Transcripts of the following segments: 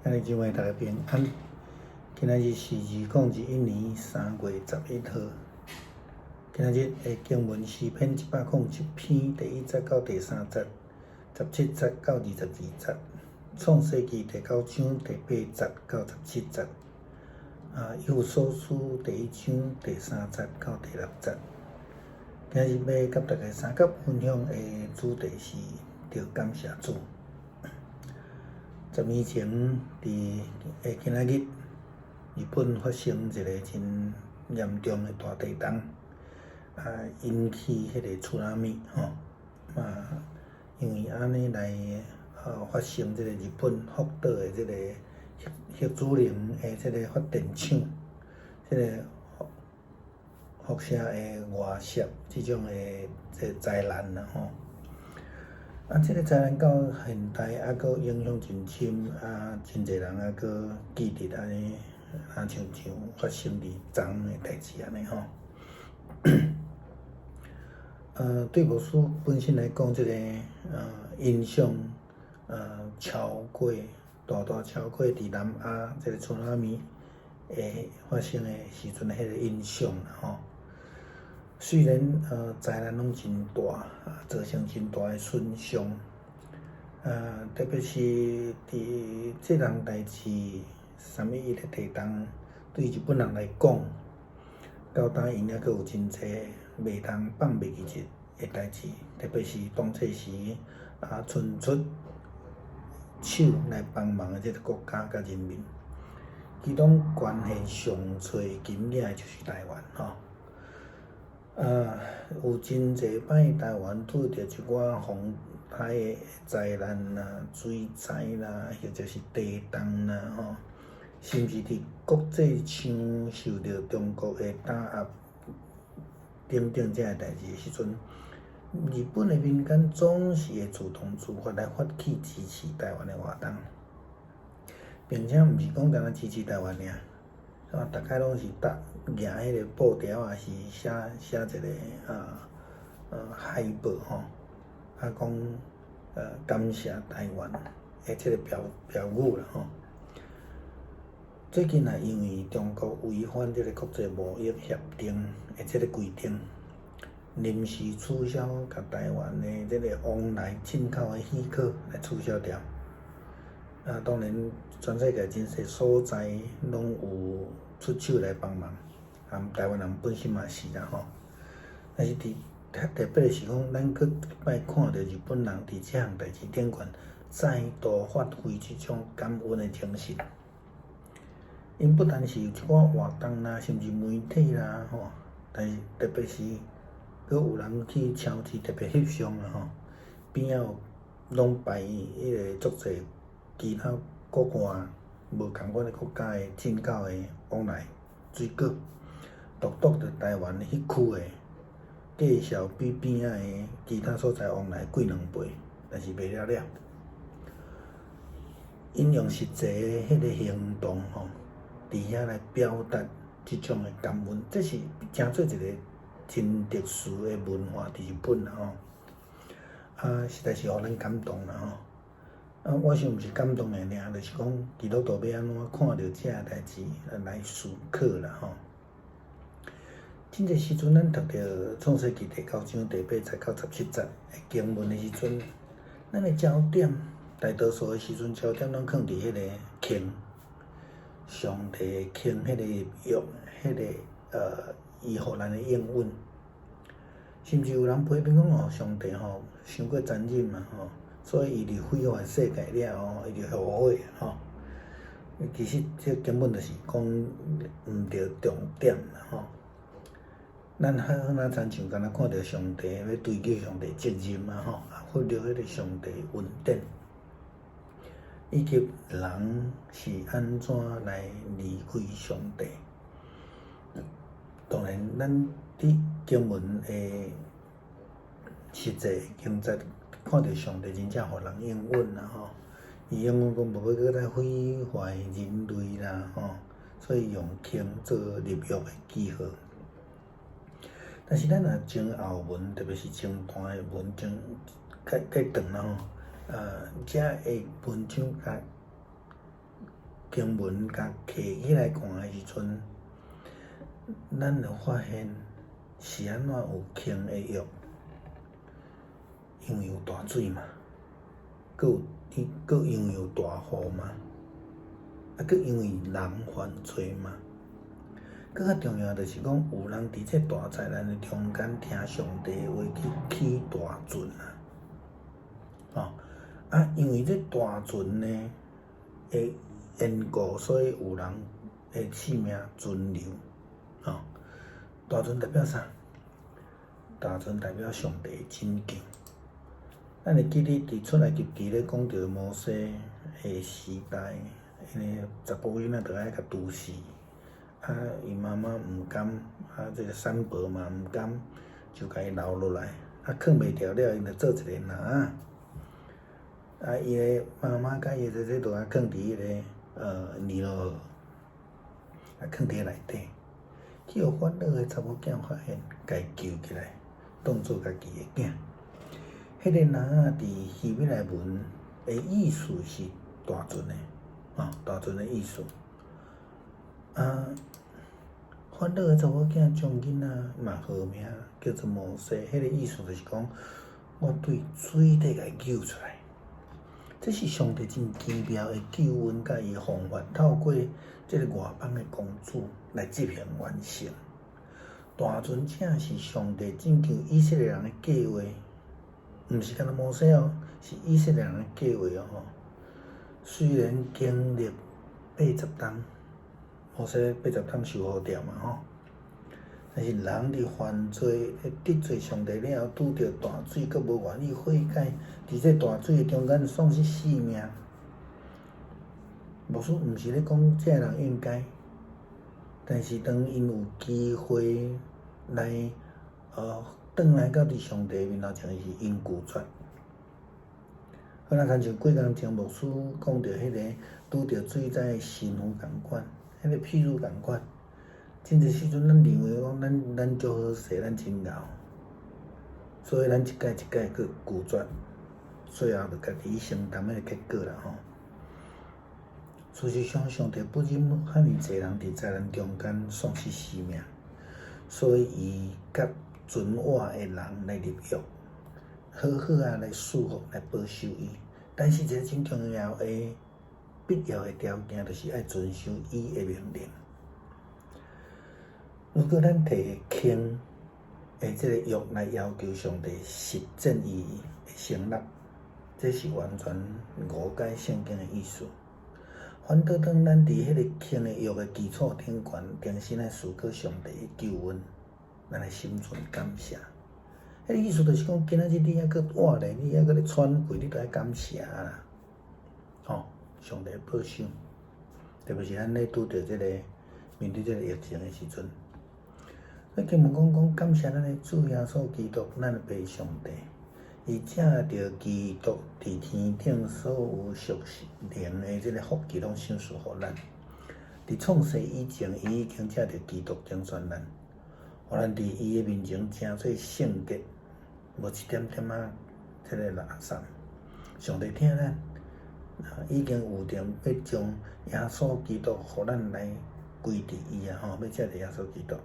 今日各位大家平安。今仔日是2021年3月11号。今仔日的经文诗篇101篇第1节到第3节，17节到22节，创世纪第9章第8节到17节，以弗所书第1章第3节到第6节。今日要甲大家三角分享的主题是着感谢主。10年前，伫今仔日，日本发生一个真严重的大地震，引起迄个厝仔米因为安尼来发生即个日本福岛的即个核子能的即个发电厂，即个辐射的外泄即种的即灾难啦即个灾难到现代阁影响真深，真侪人阁记得安尼，像发生伫昨的代志安尼对牧师本身来讲，即个影响超过大超过伫南亚即个厝仔米会发生的时阵迄个影响虽然灾难拢真大，造成真大的损伤，特别是伫这项代志，啥物伊个地震，对日本人来讲，到今因还阁有真侪袂通放袂记的代志，特别是当初时伸出手来帮忙的即个国家甲人民，其中关系上最紧张的就是台湾有真侪摆台湾拄着一寡风台的灾难啦、水灾啦，或者是地震啦甚至伫国际上受到中国的打压等等这代志的时阵，日本的民间总是会自动自发来发起支持台湾的活动，并且毋是讲单单支持台湾尔，大概拢是举迄个布条是写一个海报讲感谢台湾的即个标语啦最近也因为中国违反即个国际贸易协定的即个规定，临时取消甲台湾的即个往来进口的许可来取消掉。当然，全世界真侪所在拢有出手来帮忙，台湾人本身嘛是啦但是特别的是讲，咱搁摆看到日本人伫这项代志顶悬再度发挥即种感恩的精神。因不但是有一寡活动啦，甚至媒体啦但是特别是搁有人去超市特别翕相边仔拢摆迄个足侪其他国外无共款的国家的进口的往来水果，独着台湾迄区的介绍比边仔的其他所在往来贵2倍，但是袂了。因用实际的迄个行动伫遐来表达即种的感恩，这是诚做一个真特殊的文化伫日本实在是互咱感动啦我想毋是感动的尔，就是讲基督徒要安怎看到这代志来思考啦真侪时阵，咱读着创世纪第9章第8节到17节的经文的时阵，咱的焦点大多数的时阵焦点拢放伫迄个庆，上帝庆迄个约，迄个伊互咱的应允，甚至有人批评讲上帝伤过残忍嘛所以伊就毁坏世界了伊就后悔其实这根本就是讲毋着重点啦咱好哪亲像敢若看到上帝要追究上帝责任忽略迄个上帝恩典，以及人是安怎来离开上帝。当然，咱伫经文的实际经节看到上帝真正互人应允啦伊应允讲无要搁来毁坏人类啦所以用庆做立约的记号。但是咱若前后文，特别是前段的文章较长遮个文章经文甲摕起来看诶时阵，咱就发现是安怎有轻诶约，因为有大水嘛，佫因为有大雨嘛，佫因为人犯罪嘛。佫较重要就是讲，有人伫这大灾难的中间听上帝话去起大船因为这大船呢的缘故，所以有人的性命存留大船代表啥？大船代表上帝的拯救。咱会记得伫出来及伫咧讲到摩西的时代，因为查甫囡仔着爱甲毒死。伊妈妈毋甘，这个山伯嘛毋甘，就甲伊留落来，藏袂牢了，伊就做一个篮。伊个妈妈甲伊仔仔都藏伫迄个尼罗河，藏伫内底。去互法老个查某囝发现，甲伊救起来，当做家己的囝。迄个篮伫希伯来文的意思是大船的，大船的意思。法老个查某囝将囡仔嘛号名叫做摩西，迄个意思就是讲，我对水底甲伊救出来。这是上帝真奇妙的救恩，甲伊方法，透过这个外邦的公主来执行完成。大船正是上帝拯救以色列人的计划，毋是干那摩西是以色列人的计划虽然经历80冬。摩西80冬受雨掉嘛但是人伫犯罪、得罪上帝了后，拄着大水，阁无愿意悔改，伫这大水中间丧失性命。无说毋是咧讲这人应该，但是当因有机会来转来到伫上帝面头前，是因拒绝。好啦，亲像过工前牧师讲到迄个拄着水灾的神父共款。迄个譬如共款，真侪时阵，咱认为讲咱足好势，咱真敖，所以咱一届去拒绝，最后就家己承担迄个结果啦事实上，上帝不忍遐尼侪人伫灾难中间丧失性命，所以伊甲准我的人来立约，好好来束缚、来保守伊。但是一个真重要的必要的条件，就是爱遵守伊的命令。如果咱摕轻的这个约来要求上帝实践伊的成立，这是完全误解圣经的意思。反倒当咱伫迄个轻的约的基础顶悬，重新来思考上帝的救恩，咱来心存感谢。迄个意思就是讲，今仔日你还阁活咧，你还阁咧喘气，你都爱感谢啦。上帝保守，特别是咱咧拄着这个面对这个疫情的时阵，所以经文讲感谢咱的主耶稣基督，咱的父上帝，伊借着基督伫天顶所有属灵的这个福气，拢赏赐互咱。伫创世以前，伊已经借着基督拣选咱，互咱伫伊的面前诚做圣洁，无一点点这个垃圾。上帝听咱。已经有定要将耶稣基督，互咱来归伫伊要借着耶稣基督，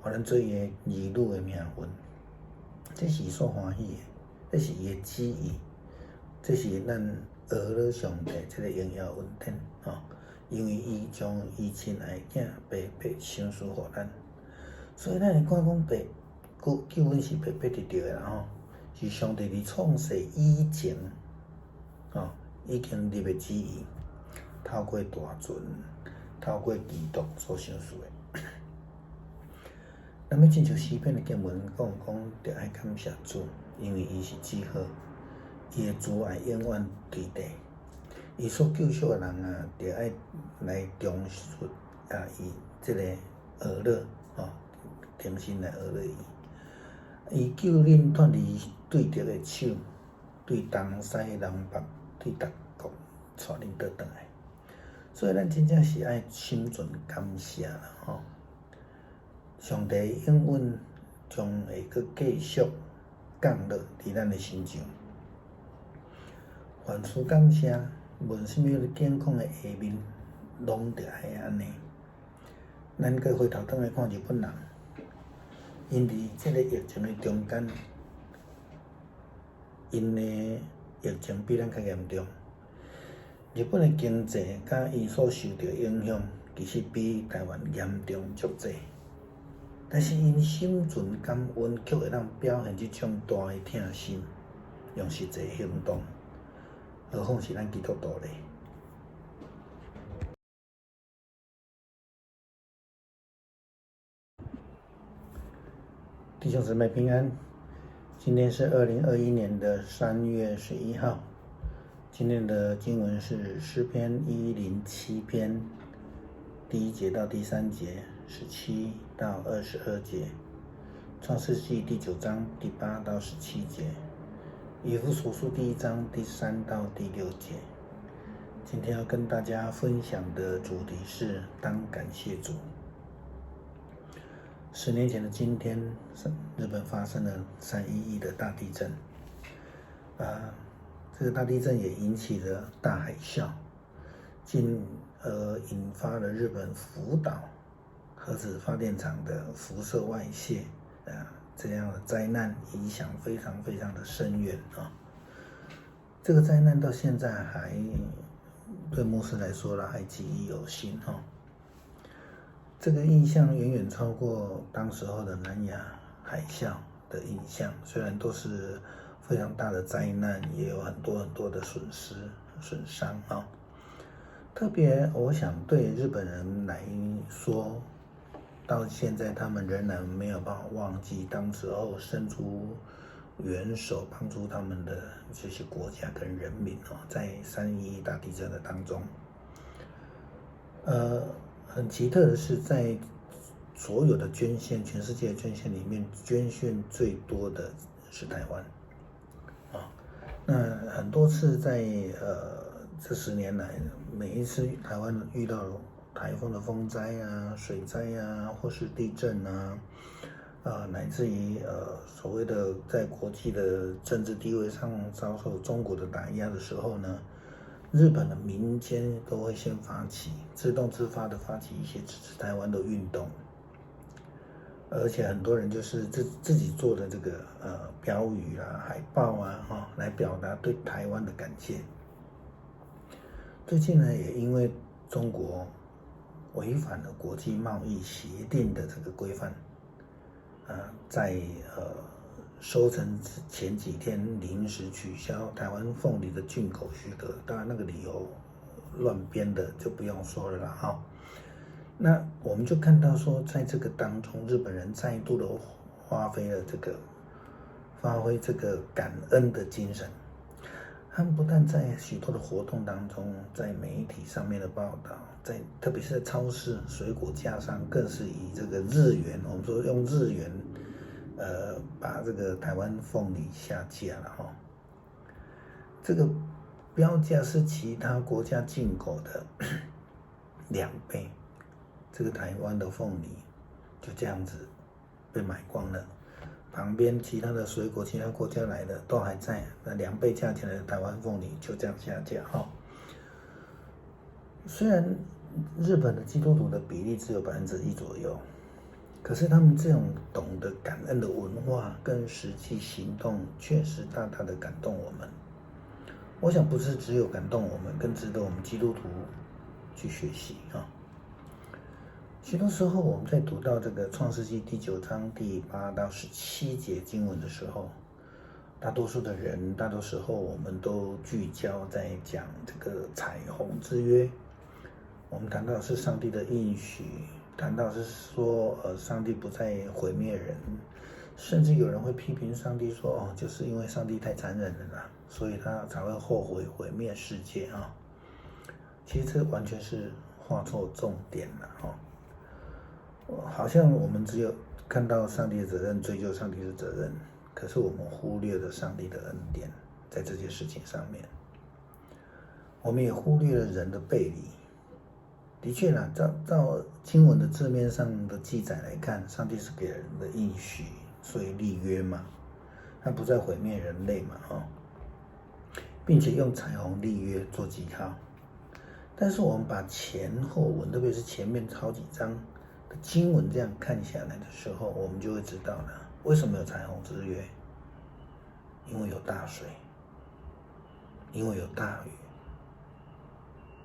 互咱做伊的儿女的名分。这是所欢喜的，这是伊的旨意，这是咱儿女上帝这个荣耀恩典因为伊将伊亲爱的囝白白赏赐互咱，所以咱会看讲救恩是白白得到的啦是上帝伫创世以前已经立的旨意，透过大船，透过基督所赏赐的。咱要亲像诗篇的经文讲，着爱感谢主，因为伊是至好，伊的慈爱永远伫地。伊所救赎的人着爱来重述伊这个儿女重新来儿女伊。伊救恁脱离对敌的手，对东西南北。对逐国带恁倒转来，所以咱真正是爱心存感谢啦上帝永远将会阁继续降落伫咱的身上。凡事感谢，问什么健康的下面，拢得爱安尼。咱搁回头转来看日本人，因伫即个疫情的中间，因的疫情比咱较严重。日本的经济甲伊所受到影响，其实比台湾严重足济。但是因心存感恩，却会当表现即种大的疼心，用实际行动，何况是咱基督徒咧。弟兄姊妹平安，今天是2021年的3月11号。今天的经文是诗篇107篇第1节到第3节，17到22节，创世纪第9章第8到17节，以弗所书第1章第3到第6节。今天要跟大家分享的主题是当感谢主。10年前的今天，日本发生了3.11的大地震，这个大地震也引起了大海啸，进而引发了日本福岛核子发电厂的辐射外泄，这样的灾难影响非常非常的深远啊。这个灾难到现在还对牧师来说了还记忆犹新哈。这个印象远远超过当时候的南亚海啸的印象，虽然都是非常大的灾难，也有很多的损伤啊。特别我想对日本人来说，到现在他们仍然没有办法忘记当时候伸出援手帮助他们的这些国家跟人民在3.11大地震的当中，很奇特的是，在所有的捐献，全世界的捐献里面，捐献最多的是台湾，那很多次在这10年来，每一次台湾遇到台风的风灾啊、水灾啊，或是地震啊，乃至于所谓的在国际的政治地位上遭受中国的打压的时候呢，日本的民间都会先自动自发的发起一些支持台湾的运动，而且很多人就是自己做的这个标语啊、海报啊，来表达对台湾的感谢。最近呢，也因为中国违反了国际贸易协定的这个规范，在收成前几天临时取消台湾凤梨的进口许可，当然那个理由乱编的就不用说了啦。那我们就看到说，在这个当中，日本人再度的发挥这个感恩的精神。他们不但在许多的活动当中，在媒体上面的报道，特别是在超市水果架上，更是以这个日元，我们说用日元，把这个台湾凤梨下架了这个标价是其他国家进口的2倍，这个台湾的凤梨就这样子被买光了。旁边其他的水果，其他国家来的都还在，那2倍价钱的台湾凤梨就这样下架虽然日本的基督徒的比例只有1%左右，可是他们这种懂得感恩的文化跟实际行动，确实大大的感动我们。我想不是只有感动我们，更值得我们基督徒去学习许多时候我们在读到这个创世纪第9章第8到17节经文的时候，大多时候我们都聚焦在讲这个彩虹之约。我们谈到的是上帝的应许，谈到是说上帝不再毁灭人，甚至有人会批评上帝说就是因为上帝太残忍了啦，所以他才会后悔毁灭世界其实这完全是画错重点了好像我们只有看到上帝的责任，追究上帝的责任，可是我们忽略了上帝的恩典在这件事情上面，我们也忽略了人的背离。的确啦，照经文的字面上的记载来看，上帝是给人的应许，所以立约嘛，他不再毁灭人类嘛并且用彩虹立约做记号。但是我们把前后文，特别是前面好几章的经文这样看下来的时候，我们就会知道了，为什么有彩虹之约？因为有大水，因为有大雨，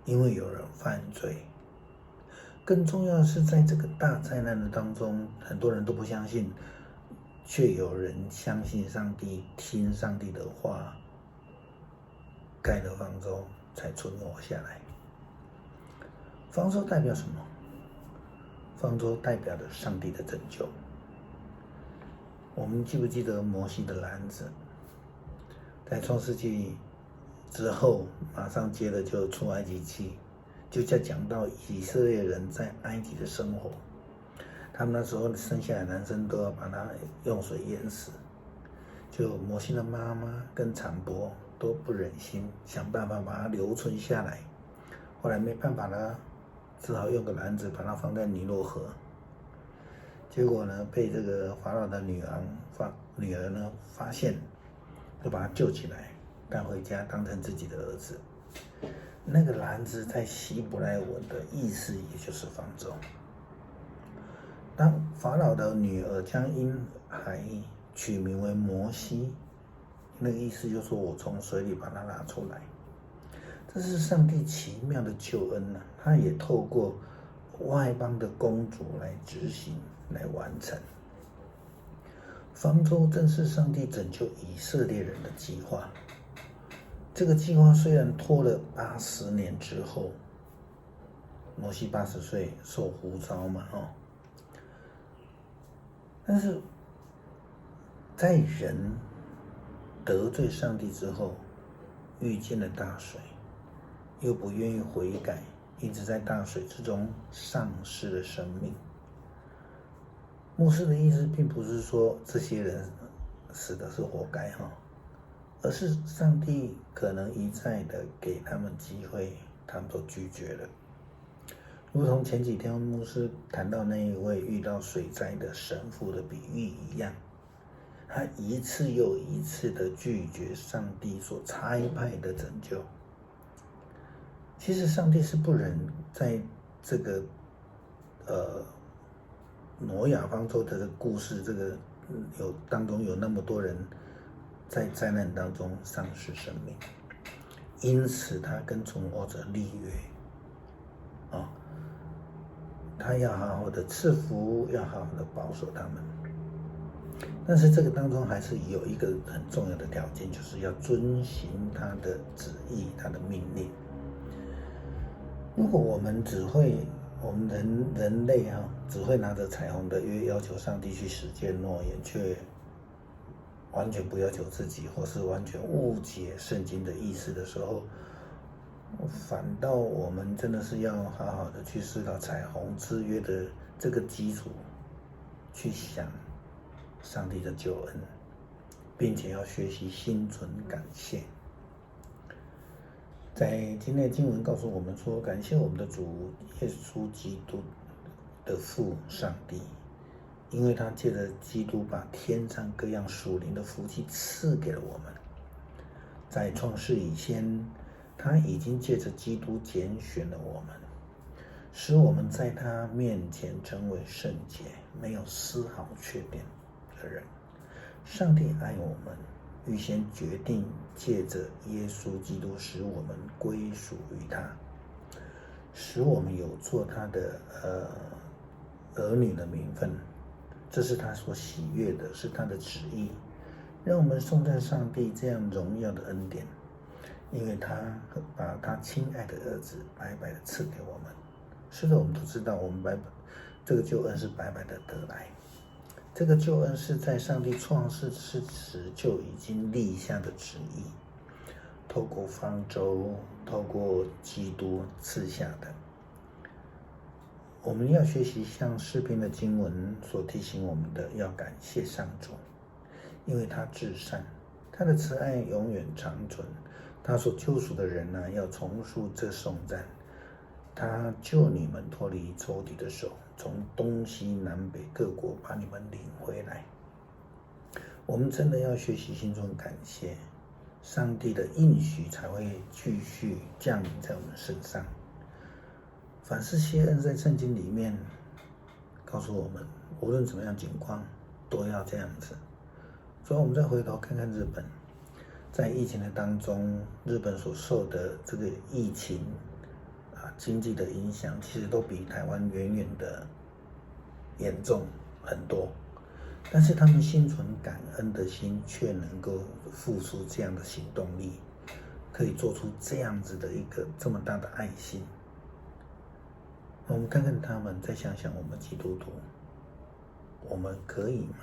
因为有人犯罪。更重要的是，在这个大灾难的当中，很多人都不相信，却有人相信上帝，听上帝的话，盖了方舟才存活下来。方舟代表什么？方舟代表着上帝的拯救。我们记不记得摩西的篮子？在创世纪之后，马上接着就出埃及记，就在讲到以色列人在埃及的生活。他们那时候生下来男生都要把他用水淹死，就摩西的妈妈跟产婆都不忍心，想办法把它留存下来。后来没办法了，只好用个篮子把它放在尼罗河。结果呢，被这个法老的女儿呢发现，就把他救起来，带回家当成自己的儿子。那个篮子在希伯来文的意思也就是方舟。当法老的女儿将婴孩取名为摩西，那个意思就是说我从水里把它拿出来。这是上帝奇妙的救恩啊，他也透过外邦的公主来执行、来完成。方舟正是上帝拯救以色列人的计划。这个计划虽然拖了80年之后，摩西80岁受呼召嘛，但是在人得罪上帝之后，遇见了大水，又不愿意悔改，一直在大水之中丧失了生命。牧师的意思并不是说这些人死的是活该，而是上帝可能一再的给他们机会，他们都拒绝了。如同前几天牧师谈到那一位遇到水灾的神父的比喻一样，他一次又一次的拒绝上帝所差派的拯救。其实上帝是不忍在这个挪亚方舟的这个故事，当中有那么多人在灾难当中丧失生命，因此他跟存活者立约，他要好好的赐福，要好好的保守他们。但是这个当中还是有一个很重要的条件，就是要遵行他的旨意，他的命令。如果我们人类只会拿着彩虹的约要求上帝去实践诺言，却完全不要求自己，或是完全误解圣经的意思的时候，反倒我们真的是要好好的去思考彩虹之约的这个基础，去想上帝的救恩，并且要学习心存感谢。在今天的经文告诉我们说，感谢我们的主耶稣基督的父上帝，因为他借着基督把天上各样属灵的福气赐给了我们。在创世以前，他已经借着基督拣选了我们，使我们在他面前成为圣洁，没有丝毫缺点的人。上帝爱我们，预先决定借着耶稣基督使我们归属于他，使我们有做他的儿女的名分。这是他所喜悦的，是他的旨意，让我们颂赞上帝这样荣耀的恩典，因为他把他亲爱的儿子白白的赐给我们。是的，我们都知道，这个救恩是白白的得来。这个救恩是在上帝创世之时就已经立下的旨意，透过方舟，透过基督赐下的。我们要学习像诗篇的经文所提醒我们的，要感谢上主，因为他至善，他的慈爱永远长存。他所救赎的人要重述这颂赞。他救你们脱离仇敌的手，从东西南北各国把你们领回来。我们真的要学习心中感谢，上帝的应许才会继续降临在我们身上。反思谢恩在圣经里面告诉我们，无论怎么样情况，都要这样子。所以，我们再回头看看日本，在疫情的当中，日本所受的这个疫情经济的影响，其实都比台湾远远的严重很多。但是他们心存感恩的心，却能够付出这样的行动力，可以做出这样子的一个这么大的爱心。我们看看他们，再想想我们基督徒，我们可以吗？